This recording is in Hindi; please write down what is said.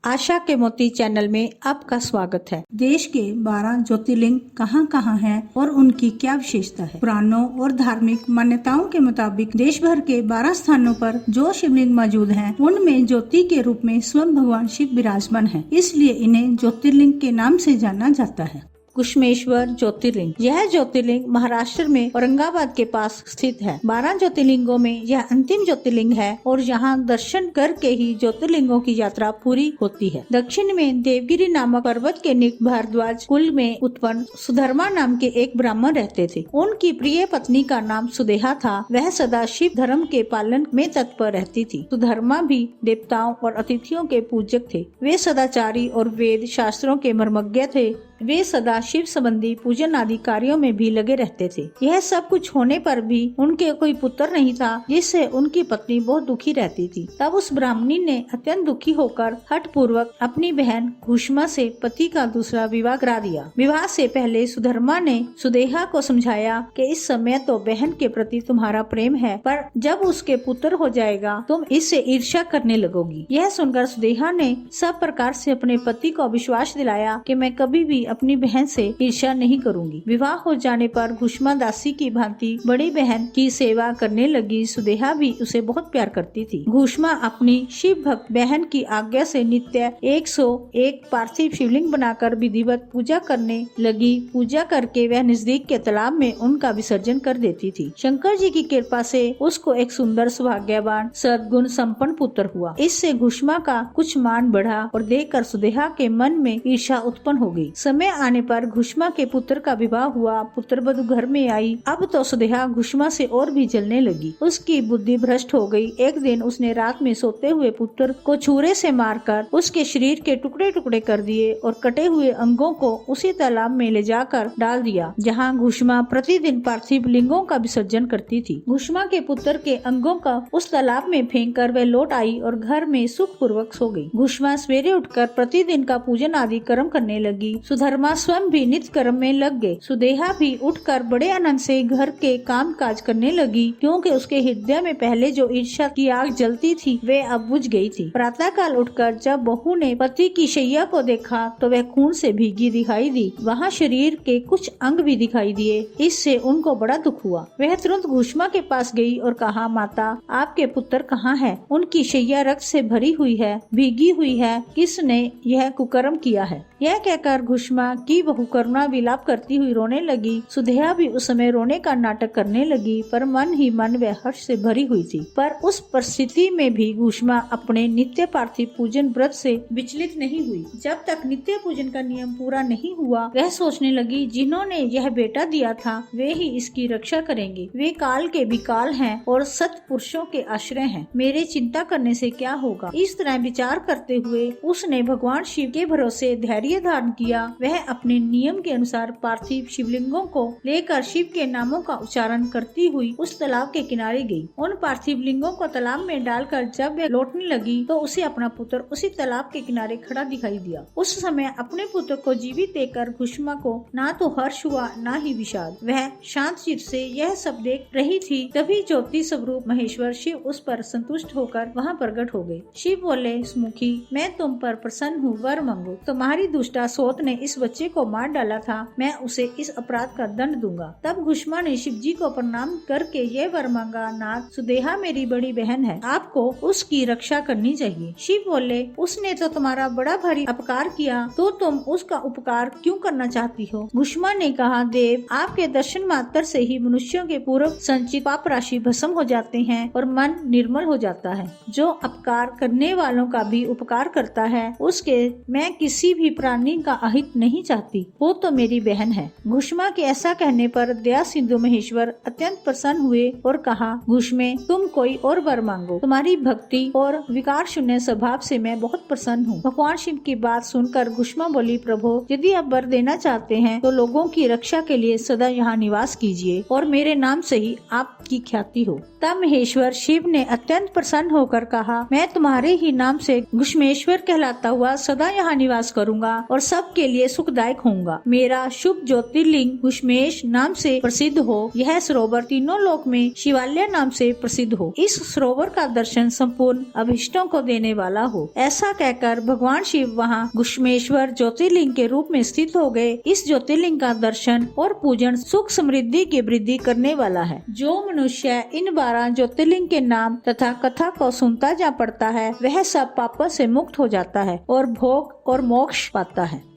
आशा के मोती चैनल में आपका स्वागत है। देश के 12 ज्योतिर्लिंग कहाँ कहाँ हैं और उनकी क्या विशेषता है। पुराणों और धार्मिक मान्यताओं के मुताबिक देश भर के 12 स्थानों पर जो शिवलिंग मौजूद हैं, उनमें ज्योति के रूप में स्वयं भगवान शिव विराजमान हैं। इसलिए इन्हें ज्योतिर्लिंग के नाम से जाना जाता है। कुसुमेश्वर ज्योतिर्लिंग, यह ज्योतिर्लिंग महाराष्ट्र में औरंगाबाद के पास स्थित है। 12 ज्योतिर्लिंगों में यह अंतिम ज्योतिर्लिंग है और यहाँ दर्शन करके ही ज्योतिर्लिंगों की यात्रा पूरी होती है। दक्षिण में देवगिरी नामक पर्वत के निकट भारद्वाज कुल में उत्पन्न सुधर्मा नाम के एक ब्राह्मण रहते थे। उनकी प्रिय पत्नी का नाम सुदेहा था। वह सदा शिव धर्म के पालन में तत्पर रहती थी। सुधर्मा भी देवताओं और अतिथियों के पूजक थे। वे सदाचारी और वेद शास्त्रों के मर्मज्ञ थे। वे सदा शिव संबंधी पूजन आदि कार्यों में भी लगे रहते थे। यह सब कुछ होने पर भी उनके कोई पुत्र नहीं था, जिससे उनकी पत्नी बहुत दुखी रहती थी। तब उस ब्राह्मणी ने अत्यंत दुखी होकर हठ पूर्वक अपनी बहन घुष्मा से पति का दूसरा विवाह करा दिया। विवाह से पहले सुधर्मा ने सुदेहा को समझाया कि इस समय तो बहन के प्रति तुम्हारा प्रेम है, पर जब उसके पुत्र हो जाएगा तुम इससे ईर्ष्या करने लगोगी। यह सुनकर सुदेहा ने सब प्रकार से अपने पति को विश्वास दिलाया कि मैं कभी भी अपनी बहन से ईर्ष्या नहीं करूंगी। विवाह हो जाने पर घुष्मा दासी की भांति बड़ी बहन की सेवा करने लगी। सुदेहा भी उसे बहुत प्यार करती थी। घुष्मा अपनी शिव भक्त बहन की आज्ञा से नित्य 101 पार्थिव शिवलिंग बनाकर विधिवत पूजा करने लगी। पूजा करके वह नजदीक के तालाब में उनका विसर्जन कर देती थी। शंकर जी की कृपा से उसको एक सुंदर सौभाग्यवान सद्गुण संपन्न पुत्र हुआ। इससे घुष्मा का कुछ मान बढ़ा और देखकर सुदेहा के मन में ईर्ष्या उत्पन्न हो गई। समय आने पर घुष्मा के पुत्र का विवाह हुआ। पुत्र वधू घर में आई। अब तो सुदेहा घुष्मा से और भी जलने लगी। उसकी बुद्धि भ्रष्ट हो गई। एक दिन उसने रात में सोते हुए पुत्र को छुरे से मारकर उसके शरीर के टुकड़े टुकड़े कर दिए और कटे हुए अंगों को उसी तालाब में ले जाकर डाल दिया, जहाँ घुष्मा प्रतिदिन पार्थिव लिंगों का विसर्जन करती थी। घुष्मा के पुत्र के अंगों का उस तालाब में फेंक कर वह लौट आई और घर में सुख पूर्वक सो गई। घुष्मा सवेरे उठकर प्रतिदिन का पूजन आदि कर्म करने लगी। सुधर्मा स्वयं भी नित्य कर्म में लग गए। सुदेहा भी उठकर बड़े आनंद से घर के काम काज करने लगी, क्योंकि उसके हृदय में पहले जो ईर्ष्या की आग जलती थी वे अब बुझ गई थी। प्रातः काल उठकर जब बहू ने पति की शैया को देखा तो वह खून से भीगी दिखाई दी। वहाँ शरीर के कुछ अंग भी दिखाई दिए। इससे उनको बड़ा दुख हुआ। वह तुरंत घुष्मा के पास गई और कहा, माता, आपके पुत्र कहाँ है? उनकी शैया रक्त से भरी हुई है, भीगी हुई है। किसने यह कुकर्म किया है? यह कहकर घुष्मा की बहू करुणा विलाप करती हुई रोने लगी। सुदेहा भी उस समय रोने का नाटक करने लगी, पर मन ही मन वह हर्ष से भरी हुई थी। पर उस परिस्थिति में भी घुष्मा अपने नित्य पार्थिव पूजन व्रत से विचलित नहीं हुई। जब तक नित्य पूजन का नियम पूरा नहीं हुआ, वह सोचने लगी, जिन्होंने यह बेटा दिया था वे ही इसकी रक्षा करेंगे। वे काल के विकाल हैं और सत पुरुषों के आश्रय हैं। मेरे चिंता करने से क्या होगा? इस तरह विचार करते हुए उसने भगवान शिव के भरोसे धैर्य धारण किया। वह अपने नियम के अनुसार पार्थिव शिवलिंगों को लेकर शिव के नामों का उच्चारण करती हुई उस तालाब के किनारे गई। उन पार्थिव लिंगों को तालाब में डालकर जब वह लौटने लगी तो उसे अपना पुत्र उसी तालाब के किनारे खड़ा दिखाई दिया। उस समय अपने पुत्र को जीवित देखकर घुष्मा को ना तो हर्ष हुआ ना ही विषाद। वह शांत चित्त से यह सब देख रही थी। तभी ज्योति स्वरूप महेश्वर शिव उस पर संतुष्ट होकर वहाँ प्रकट हो गए। शिव बोले, सुमुखी, मैं तुम पर प्रसन्न हूँ, वर मांगो। तुम्हारी दुष्टा सोत ने इस बच्चे को मार डाला था, मैं उसे इस अपराध का दंड दूंगा। तब घुष्मा ने शिव जी को प्रणाम करके यह वर मांगा, नाथ, सुदेहा मेरी बड़ी बहन है, आपको उसकी रक्षा करनी चाहिए। शिव बोले, उसने तो तुम्हारा बड़ा भारी अपकार किया, तो तुम उसका उपकार क्यों करना चाहती हो? घुष्मा ने कहा, देव, आपके दर्शन मात्र से ही मनुष्यों के पूर्व संचित पाप राशि भस्म हो जाते हैं और मन निर्मल हो जाता है। जो अपकार करने वालों का भी उपकार करता है, उसके मैं किसी भी प्राणी का अहित नहीं चाहती। वो तो मेरी बहन है। घुष्मा के ऐसा कहने पर दया सिंधु महेश्वर अत्यंत प्रसन्न हुए और कहा, घुष्मे, तुम कोई और वर मांगो। तुम्हारी भक्ति और विकार शून्य स्वभाव से मैं बहुत प्रसन्न हूँ। भगवान शिव की बात सुनकर घुष्मा बोली, प्रभु, यदि आप वर देना चाहते हैं तो लोगों की रक्षा के लिए सदा यहाँ निवास कीजिए और मेरे नाम से ही आपकी ख्याति हो। तब महेश्वर शिव ने अत्यंत प्रसन्न होकर कहा, मैं तुम्हारे ही नाम से घुष्मेश्वर कहलाता हुआ सदा यहाँ निवास करूँगा और सबके लिए लिए सुखदायक होगा। मेरा शुभ ज्योतिर्लिंग घुश्मेश नाम से प्रसिद्ध हो। यह सरोवर तीनों लोक में शिवालय नाम से प्रसिद्ध हो। इस सरोवर का दर्शन संपूर्ण अभिष्टों को देने वाला हो। ऐसा कहकर भगवान शिव वहाँ घुश्मेश्वर ज्योतिर्लिंग के रूप में स्थित हो गए। इस ज्योतिर्लिंग का दर्शन और पूजन सुख समृद्धि की वृद्धि करने वाला है। जो मनुष्य इन 12 ज्योतिर्लिंग के नाम तथा कथा को सुनता जा पड़ता है, वह सब पापों से मुक्त हो जाता है और भोग और मोक्ष पाता है।